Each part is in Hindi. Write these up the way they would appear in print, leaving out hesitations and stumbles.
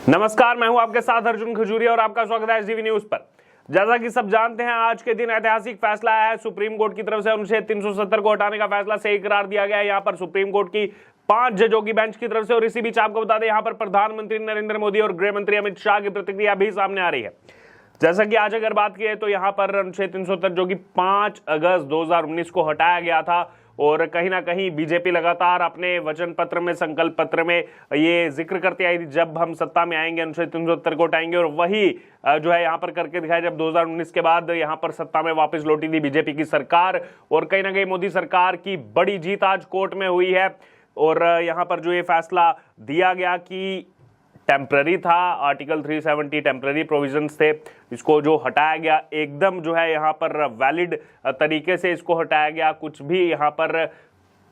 नमस्कार, मैं हूं आपके साथ अर्जुन खजूरिया और आपका स्वागत है एसडीवी न्यूज पर। जैसा कि सब जानते हैं, आज के दिन ऐतिहासिक फैसला आया है। सुप्रीम कोर्ट की तरफ से अनुच्छेद 370 को हटाने का फैसला सही करार दिया गया है। यहाँ पर सुप्रीम कोर्ट की 5 जजों की बेंच की तरफ से। और इसी बीच आपको बता दें, यहाँ पर प्रधानमंत्री नरेंद्र मोदी और गृह मंत्री अमित शाह की प्रतिक्रिया भी सामने आ रही है। जैसा कि आज अगर बात की तो यहाँ पर अनुच्छेद 370 जो कि 5 अगस्त 2019 को हटाया गया था, और कहीं ना कहीं बीजेपी लगातार अपने वचन पत्र में, संकल्प पत्र में ये जिक्र करती आई थी, जब हम सत्ता में आएंगे अनुच्छेद 370 को हटाएंगे। और वही जो है यहाँ पर करके दिखाया, जब 2019 के बाद यहाँ पर सत्ता में वापस लौटी थी बीजेपी की सरकार। और कहीं ना कहीं मोदी सरकार की बड़ी जीत आज कोर्ट में हुई है। और यहाँ पर जो ये फैसला दिया गया कि टेम्पररी था, आर्टिकल 370 टेम्पररी प्रोविजंस थे, इसको जो हटाया गया एकदम जो है यहाँ पर वैलिड तरीके से इसको हटाया गया। कुछ भी यहाँ पर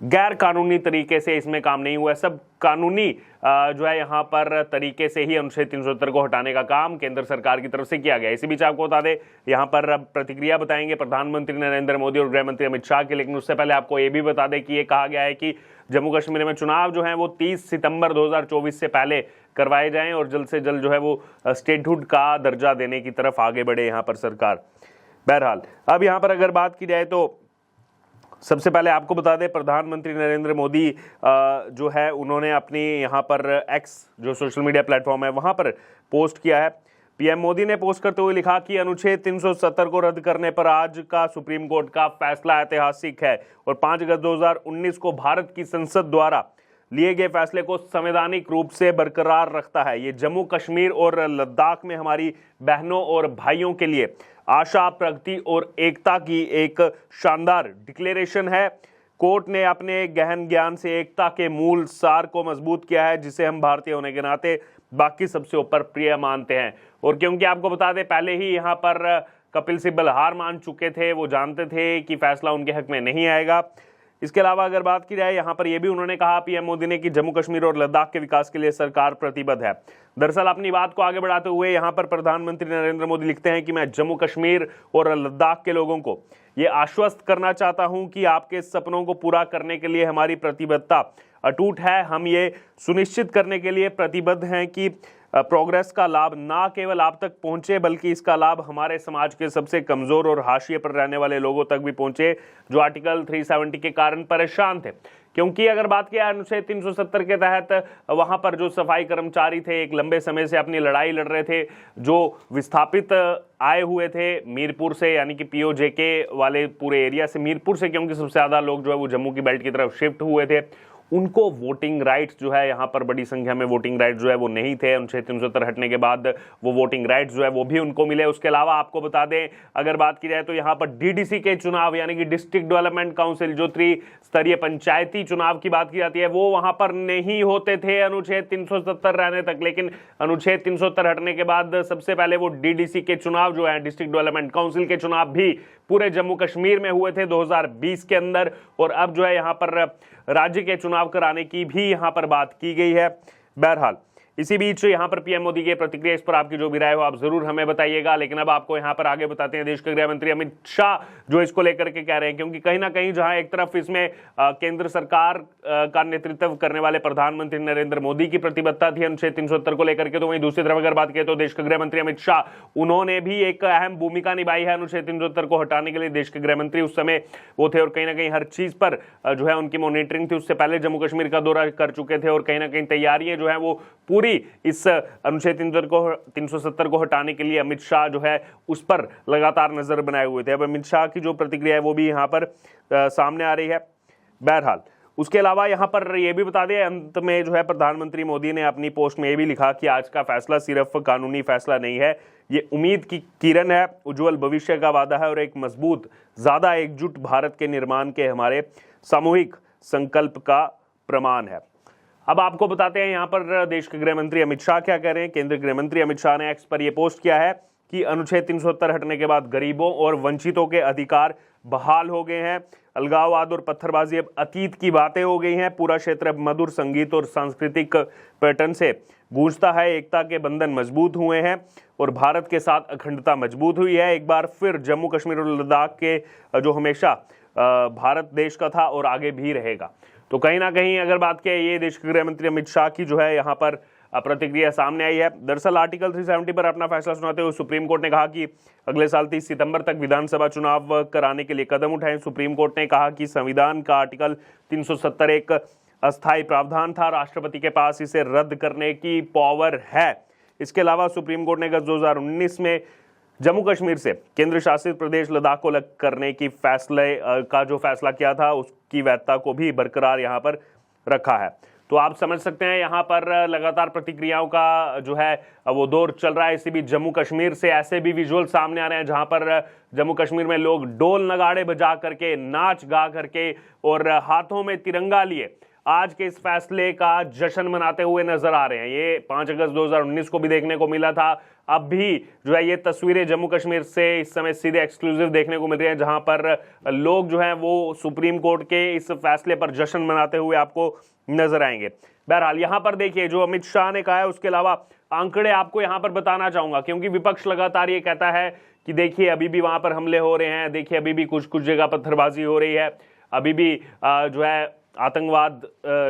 गैर कानूनी तरीके से इसमें काम नहीं हुआ। सब कानूनी जो है यहाँ पर तरीके से ही अनुच्छेद 370 को हटाने का काम केंद्र सरकार की तरफ से किया गया। इसी बीच आपको बता दें, यहाँ पर प्रतिक्रिया बताएंगे प्रधानमंत्री नरेंद्र मोदी और गृह मंत्री अमित शाह की। लेकिन उससे पहले आपको ये भी बता दें कि ये कहा गया है कि जम्मू कश्मीर में चुनाव जो है वो 30 सितंबर 2024 से पहले करवाए जाएं और जल्द से जल्द जो है वो स्टेटहुड का दर्जा देने की तरफ आगे बढ़े यहाँ पर सरकार। बहरहाल अब यहाँ पर अगर बात की जाए तो सबसे पहले आपको बता दें, प्रधानमंत्री नरेंद्र मोदी जो है उन्होंने अपनी यहाँ पर एक्स जो सोशल मीडिया प्लेटफॉर्म है वहाँ पर पोस्ट किया है। पीएम मोदी ने पोस्ट करते हुए लिखा कि अनुच्छेद 370 को रद्द करने पर आज का सुप्रीम कोर्ट का फैसला ऐतिहासिक है और 5 अगस्त 2019 को भारत की संसद द्वारा लिए गए फैसले को संवैधानिक रूप से बरकरार रखता है। ये जम्मू कश्मीर और लद्दाख में हमारी बहनों और भाइयों के लिए आशा, प्रगति और एकता की एक शानदार डिक्लेरेशन है। कोर्ट ने अपने गहन ज्ञान से एकता के मूल सार को मजबूत किया है, जिसे हम भारतीय होने के नाते बाकी सबसे ऊपर प्रिय मानते हैं। और क्योंकि आपको बता दें, पहले ही यहाँ पर कपिल सिब्बल हार मान चुके थे, वो जानते थे कि फैसला उनके हक में नहीं आएगा। इसके अलावा अगर बात की जाए, यहाँ पर यह भी उन्होंने कहा पीएम मोदी ने कि जम्मू कश्मीर और लद्दाख के विकास के लिए सरकार प्रतिबद्ध है। दरअसल अपनी बात को आगे बढ़ाते हुए यहाँ पर प्रधानमंत्री नरेंद्र मोदी लिखते हैं कि मैं जम्मू कश्मीर और लद्दाख के लोगों को ये आश्वस्त करना चाहता हूं कि आपके सपनों को पूरा करने के लिए हमारी प्रतिबद्धता अटूट है। हम ये सुनिश्चित करने के लिए प्रतिबद्ध हैं कि प्रोग्रेस का लाभ ना केवल आप तक पहुंचे, बल्कि इसका लाभ हमारे समाज के सबसे कमजोर और हाशिए पर रहने वाले लोगों तक भी पहुंचे, जो आर्टिकल 370 के कारण परेशान थे। क्योंकि अगर बात किया अनुच्छेद 370 के तहत, वहां पर जो सफाई कर्मचारी थे, एक लंबे समय से अपनी लड़ाई लड़ रहे थे, जो विस्थापित आए हुए थे मीरपुर से, यानी कि पीओजेके वाले पूरे एरिया से, मीरपुर से, क्योंकि सबसे ज्यादा लोग जो है वो जम्मू की बेल्ट की तरफ शिफ्ट हुए थे, उनको वोटिंग राइट्स जो है यहाँ पर बड़ी संख्या में वोटिंग राइट्स जो है वो नहीं थे। अनुच्छेद 370 हटने के बाद वो वोटिंग राइट्स जो है वो भी उनको मिले। उसके अलावा आपको बता दें, अगर बात की जाए तो यहाँ पर डीडीसी के चुनाव, यानी कि डिस्ट्रिक्ट डेवलपमेंट काउंसिल, जो त्रिस्तरीय पंचायती चुनाव की बात की जाती है, वो वहां पर नहीं होते थे अनुच्छेद 370 रहने तक। लेकिन अनुच्छेद 370 हटने के बाद सबसे पहले वो डीडीसी के चुनाव जो है, डिस्ट्रिक्ट डेवलपमेंट काउंसिल के चुनाव भी पूरे जम्मू कश्मीर में हुए थे 2020 के अंदर। और अब जो है यहाँ पर राज्य के चुनाव कराने की भी यहाँ पर बात की गई है। बहरहाल इसी बीच यहाँ पर पीएम मोदी की प्रतिक्रिया, इस पर आपकी जो भी राय हो आप जरूर हमें बताइएगा। लेकिन अब आपको यहाँ पर आगे बताते हैं देश के गृह मंत्री अमित शाह जो इसको लेकर के कह रहे हैं। क्योंकि कहीं ना कहीं जहां एक तरफ इसमें केंद्र सरकार का नेतृत्व करने वाले प्रधानमंत्री नरेंद्र मोदी की प्रतिबद्धता थी अनुच्छेद 370 को लेकर के, तो वहीं दूसरी तरफ अगर बात करें तो देश के गृह मंत्री अमित शाह, उन्होंने भी एक अहम भूमिका निभाई है अनुच्छेद 370 को हटाने के लिए। देश के गृह मंत्री उस समय वो थे और कहीं ना कहीं हर चीज पर जो है उनकी मॉनिटरिंग थी। उससे पहले जम्मू कश्मीर का दौरा कर चुके थे और कहीं ना कहीं तैयारियां जो है वो पूरी इस अनुच्छेद 370 को हटाने के लिए अमित शाह जो है उस पर लगातार नजर बनाए हुए थे। अब अमित शाह की जो प्रतिक्रिया है वो भी यहाँ पर सामने आ रही है। बहरहाल उसके अलावा यहाँ पर यह भी बता दें, अंत में जो है प्रधानमंत्री मोदी ने अपनी पोस्ट में यह भी लिखा कि आज का फैसला सिर्फ कानूनी फैसला नहीं है, ये उम्मीद की किरण है, उज्जवल भविष्य का वादा है और एक मजबूत, ज्यादा एकजुट भारत के निर्माण के हमारे सामूहिक संकल्प का प्रमाण है। अब आपको बताते हैं यहाँ पर देश के गृह मंत्री अमित शाह क्या कह रहे हैं। केंद्रीय गृह मंत्री अमित शाह ने एक्स पर यह पोस्ट किया है कि अनुच्छेद 370 हटने के बाद गरीबों और वंचितों के अधिकार बहाल हो गए हैं। अलगाववाद और पत्थरबाजी अब अतीत की बातें हो गई हैं। पूरा क्षेत्र अब मधुर संगीत और सांस्कृतिक पैटर्न से गूंजता है। एकता के बंधन मजबूत हुए हैं और भारत के साथ अखंडता मजबूत हुई है। एक बार फिर जम्मू कश्मीर और लद्दाख के जो हमेशा भारत देश का था और आगे भी रहेगा। तो कहीं ना कहीं अगर बात की ये देश के गृह मंत्री अमित शाह की जो है यहाँ पर प्रतिक्रिया सामने आई है। दरअसल आर्टिकल 370 पर अपना फैसला सुनाते हुए सुप्रीम कोर्ट ने कहा कि अगले साल 30 सितंबर तक विधानसभा चुनाव कराने के लिए कदम उठाएं। सुप्रीम कोर्ट ने कहा कि संविधान का आर्टिकल 370 एक अस्थायी प्रावधान था, राष्ट्रपति के पास इसे रद्द करने की पावर है। इसके अलावा सुप्रीम कोर्ट ने अगस्त 2019 में जम्मू कश्मीर से केंद्र शासित प्रदेश लद्दाख को अलग करने की जो फैसला किया था उसकी वैधता को भी बरकरार यहाँ पर रखा है। तो आप समझ सकते हैं यहाँ पर लगातार प्रतिक्रियाओं का जो है वो दौर चल रहा है। इसी बीच जम्मू कश्मीर से ऐसे भी विजुअल सामने आ रहे हैं जहां पर जम्मू कश्मीर में लोग डोल नगाड़े बजा करके, नाच गा करके और हाथों में तिरंगा लिए आज के इस फैसले का जश्न मनाते हुए नजर आ रहे हैं। ये 5 अगस्त 2019 को भी देखने को मिला था। अब भी जो है ये तस्वीरें जम्मू कश्मीर से इस समय सीधे एक्सक्लूसिव देखने को मिल रही है, जहां पर लोग जो है वो सुप्रीम कोर्ट के इस फैसले पर जश्न मनाते हुए आपको नजर आएंगे। बहरहाल यहां पर देखिए जो अमित शाह ने कहा है, उसके अलावा आंकड़े आपको यहां पर बताना चाहूंगा, क्योंकि विपक्ष लगातार ये कहता है कि देखिए अभी भी वहां पर हमले हो रहे हैं, देखिए अभी भी कुछ जगह पत्थरबाजी हो रही है, अभी भी जो है आतंकवाद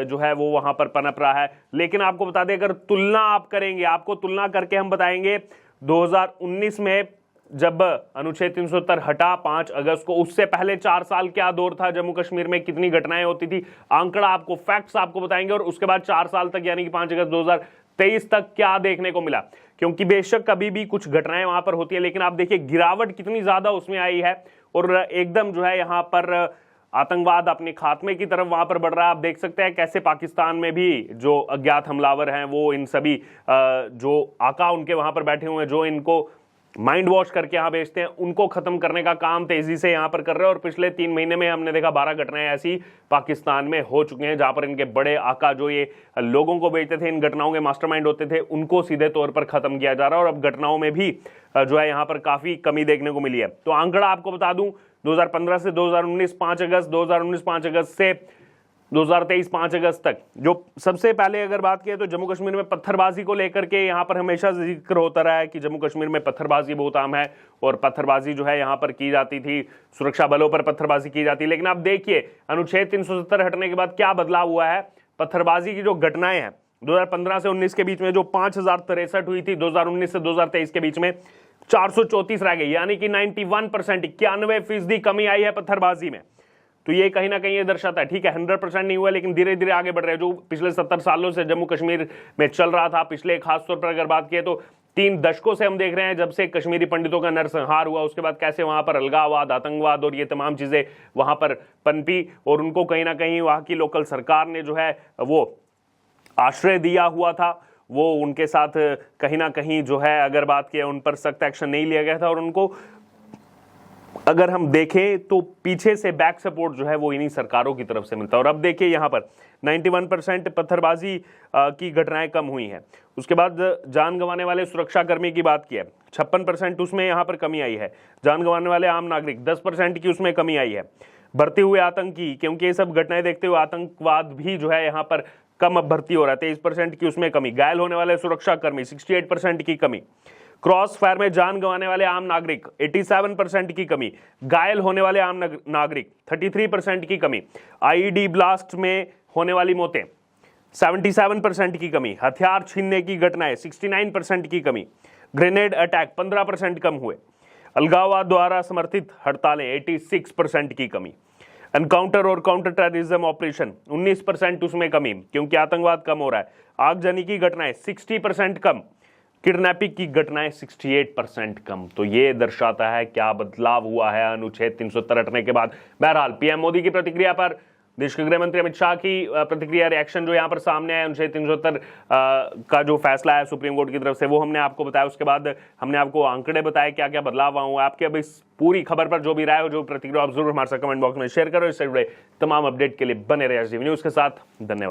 जो है वो वहां पर पनप रहा है। लेकिन आपको बता दें, अगर तुलना आप करेंगे, आपको तुलना करके हम बताएंगे 2019 में जब अनुच्छेद 370 हटा 5 अगस्त को, उससे पहले 4 साल क्या दौर था जम्मू कश्मीर में, कितनी घटनाएं होती थी, आंकड़ा आपको, फैक्ट्स आपको बताएंगे। और उसके बाद 4 साल तक यानी कि 5 अगस्त 2023 तक क्या देखने को मिला, क्योंकि बेशक कभी भी कुछ घटनाएं वहां पर होती है, लेकिन आप देखिए गिरावट कितनी ज्यादा उसमें आई है और एकदम जो है यहां पर आतंकवाद अपने खात्मे की तरफ वहां पर बढ़ रहा है। आप देख सकते हैं कैसे पाकिस्तान में भी जो अज्ञात हमलावर हैं वो इन सभी जो आका उनके वहां पर बैठे हुए हैं, जो इनको माइंड वॉश करके यहाँ भेजते हैं, उनको खत्म करने का काम तेजी से यहाँ पर कर रहे हैं। और पिछले 3 महीने में हमने देखा 12 घटनाएं ऐसी पाकिस्तान में हो चुकी हैं, जहां पर इनके बड़े आका जो ये लोगों को भेजते थे, इन घटनाओं के मास्टरमाइंड होते थे, उनको सीधे तौर पर खत्म किया जा रहा है। और अब घटनाओं में भी जो है यहाँ पर काफी कमी देखने को मिली है। तो आंकड़ा आपको बता दूं, 2015 से 2019 5 अगस्त, 2019 5 अगस्त से 2023 5 अगस्त तक, जो सबसे पहले अगर बात की तो जम्मू कश्मीर में पत्थरबाजी को लेकर के यहाँ पर हमेशा जिक्र होता रहा है कि जम्मू कश्मीर में पत्थरबाजी बहुत आम है और पत्थरबाजी जो है यहाँ पर की जाती थी, सुरक्षा बलों पर पत्थरबाजी की जाती है। लेकिन आप देखिए अनुच्छेद 370 हटने के बाद क्या बदलाव हुआ है। पत्थरबाजी की जो घटनाएं हैं 2015 से 19 के बीच में जो 5063 हुई थी, 2019 से 2023 के बीच में 434 रह गई, यानी कि 91%, 91% कमी आई है पत्थरबाजी में। तो ये कहीं ना कहीं ये दर्शाता है, ठीक है 100% नहीं हुआ, लेकिन धीरे धीरे आगे बढ़ रहे हैं। जो पिछले 70 सालों से जम्मू कश्मीर में चल रहा था, पिछले खासतौर पर अगर बात की तो 3 दशकों से हम देख रहे हैं, जब से कश्मीरी पंडितों का नरसंहार हुआ, उसके बाद कैसे वहां पर अलगाववाद, आतंकवाद और ये तमाम चीजें वहां पर पनपी और उनको कहीं ना कहीं वहां की लोकल सरकार ने जो है वो आश्रय दिया हुआ था। वो उनके साथ कहीं ना कहीं जो है अगर बात की उन पर सख्त एक्शन नहीं लिया गया था और उनको अगर हम देखें तो पीछे से बैक सपोर्ट जो है वो इन्हीं सरकारों की तरफ से मिलता है। और अब देखिए यहाँ पर 91% पत्थरबाजी की घटनाएं कम हुई हैं। उसके बाद जान गंवाने वाले सुरक्षाकर्मी की बात की है, 56% उसमें यहाँ पर कमी आई है। जान गंवाने वाले आम नागरिक 10% की उसमें कमी आई है। बढ़ते हुए आतंकी, क्योंकि ये सब घटनाएं देखते हुए आतंकवाद भी जो है यहाँ पर कम अब भर्ती हो रहा है, 23% की उसमें कमी। घायल होने वाले सुरक्षाकर्मी 68% की कमी। क्रॉस फायर में जान गंवाने वाले आम नागरिक 87% की कमी। घायल होने वाले आम नागरिक 33% की कमी। आईईडी ब्लास्ट में होने वाली मौतें 77% की कमी। हथियार छीनने की घटनाएं 69% की कमी। ग्रेनेड अटैक 15% कम हुए। अलगाववाद द्वारा समर्थित हड़तालें 86% की कमी। एनकाउंटर और काउंटर टेररिज्म ऑपरेशन 19% उसमें कमी, क्योंकि आतंकवाद कम हो रहा है। आगजनी की घटनाएं 60% कम। किडनैपिंग की घटनाएं 68% कम। तो ये दर्शाता है क्या बदलाव हुआ है अनुच्छेद 370 हटने के बाद। बहरहाल पीएम मोदी की प्रतिक्रिया पर देश के गृह मंत्री अमित शाह की प्रतिक्रिया, रिएक्शन जो यहाँ पर सामने आया अनुच्छेद 370 का जो फैसला है सुप्रीम कोर्ट की तरफ से, वो हमने आपको बताया। उसके बाद हमने आपको आंकड़े बताए क्या क्या बदलाव हुआ। आपके अब इस पूरी खबर पर जो भी राय हो, जो प्रतिक्रिया, आप जरूर हमारे साथ कमेंट बॉक्स में शेयर करो। इससे जुड़े तमाम अपडेट के लिए बने रहे एसडीवी न्यूज के साथ। धन्यवाद।